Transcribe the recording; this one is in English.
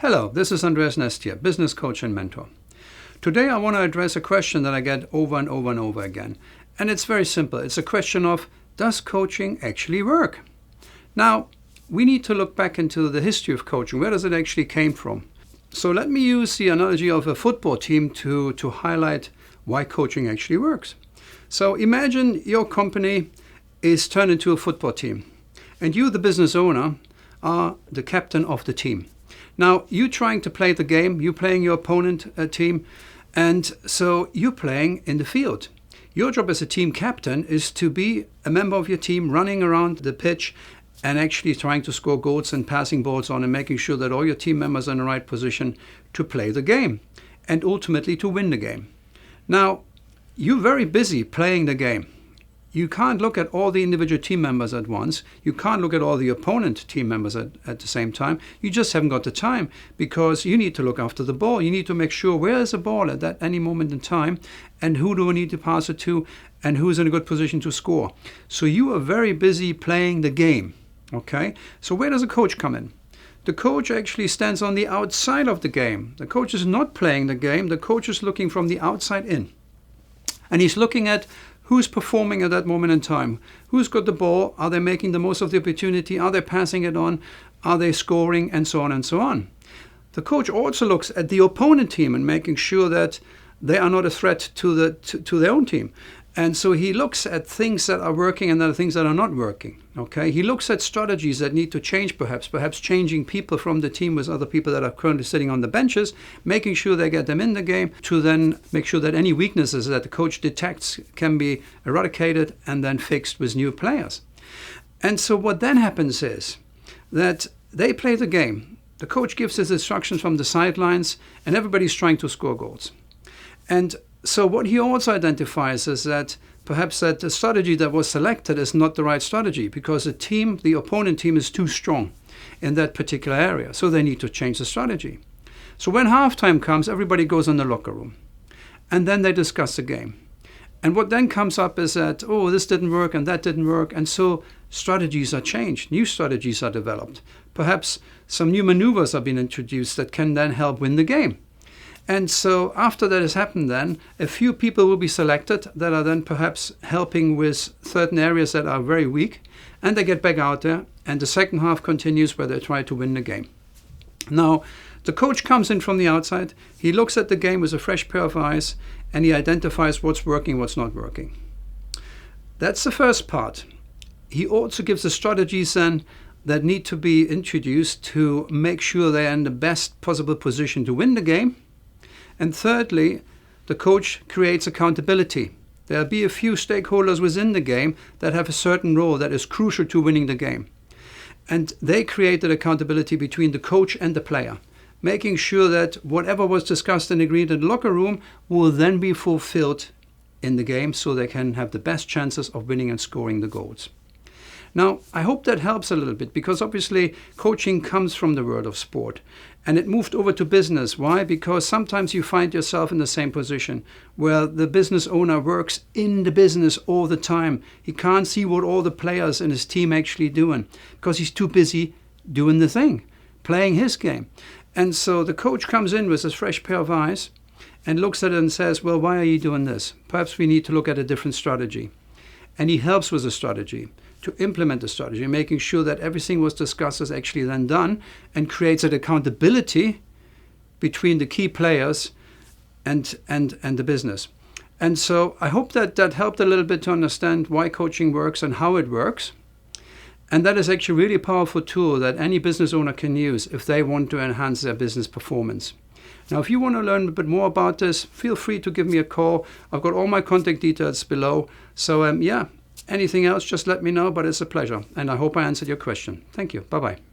Hello, this is Andreas Nestia, business coach and mentor. Today I want to address a question that I get over and over and over again. And it's very simple. It's a question of, does coaching actually work? Now, we need to look back into the history of coaching. Where does it actually came from? So let me use the analogy of a football team to highlight why coaching actually works. So imagine your company is turned into a football team. And you, the business owner, are the captain of the team. Now, you're trying to play the game, you're playing your opponent team, and so you're playing in the field. Your job as a team captain is to be a member of your team running around the pitch and actually trying to score goals and passing balls on and making sure that all your team members are in the right position to play the game and ultimately to win the game. Now, you're very busy playing the game. You can't look at all the individual team members at once. You can't look at all the opponent team members at the same time. You just haven't got the time because you need to look after the ball. You need to make sure where is the ball at any moment in time and who do we need to pass it to and who's in a good position to score. So you are very busy playing the game. Okay? So where does a coach come in? The coach actually stands on the outside of the game. The coach is not playing the game. The coach is looking from the outside in. And he's looking at who's performing at that moment in time? Who's got the ball? Are they making the most of the opportunity? Are they passing it on? Are they scoring? And so on and so on. The coach also looks at the opponent team and making sure that they are not a threat to their own team. And so he looks at things that are working and other things that are not working. Okay, he looks at strategies that need to change, perhaps changing people from the team with other people that are currently sitting on the benches, making sure they get them in the game to then make sure that any weaknesses that the coach detects can be eradicated and then fixed with new players. And so what then happens is that they play the game. The coach gives his instructions from the sidelines and everybody's trying to score goals. And so what he also identifies is that perhaps that the strategy that was selected is not the right strategy because the opponent team is too strong in that particular area. So they need to change the strategy. So when halftime comes, everybody goes in the locker room and then they discuss the game. And what then comes up is that, oh, this didn't work and that didn't work. And so strategies are changed. New strategies are developed. Perhaps some new maneuvers are being introduced that can then help win the game. And so after that has happened then, a few people will be selected that are then perhaps helping with certain areas that are very weak. And they get back out there and the second half continues where they try to win the game. Now, the coach comes in from the outside. He looks at the game with a fresh pair of eyes and he identifies what's working, what's not working. That's the first part. He also gives the strategies then that need to be introduced to make sure they are in the best possible position to win the game. And thirdly, the coach creates accountability. There'll be a few stakeholders within the game that have a certain role that is crucial to winning the game. And they create that accountability between the coach and the player, making sure that whatever was discussed and agreed in the locker room will then be fulfilled in the game so they can have the best chances of winning and scoring the goals. Now, I hope that helps a little bit because obviously coaching comes from the world of sport and it moved over to business. Why? Because sometimes you find yourself in the same position where the business owner works in the business all the time. He can't see what all the players in his team actually doing because he's too busy doing the thing, playing his game. And so the coach comes in with a fresh pair of eyes and looks at it and says, well, why are you doing this? Perhaps we need to look at a different strategy. And he helps with the strategy to implement the strategy, making sure that everything was discussed is actually then done and creates an accountability between the key players and the business. And so I hope that helped a little bit to understand why coaching works and how it works. And that is actually really a powerful tool that any business owner can use if they want to enhance their business performance. Now, if you want to learn a bit more about this, feel free to give me a call. I've got all my contact details below. So anything else, just let me know, but it's a pleasure. And I hope I answered your question. Thank you. Bye-bye.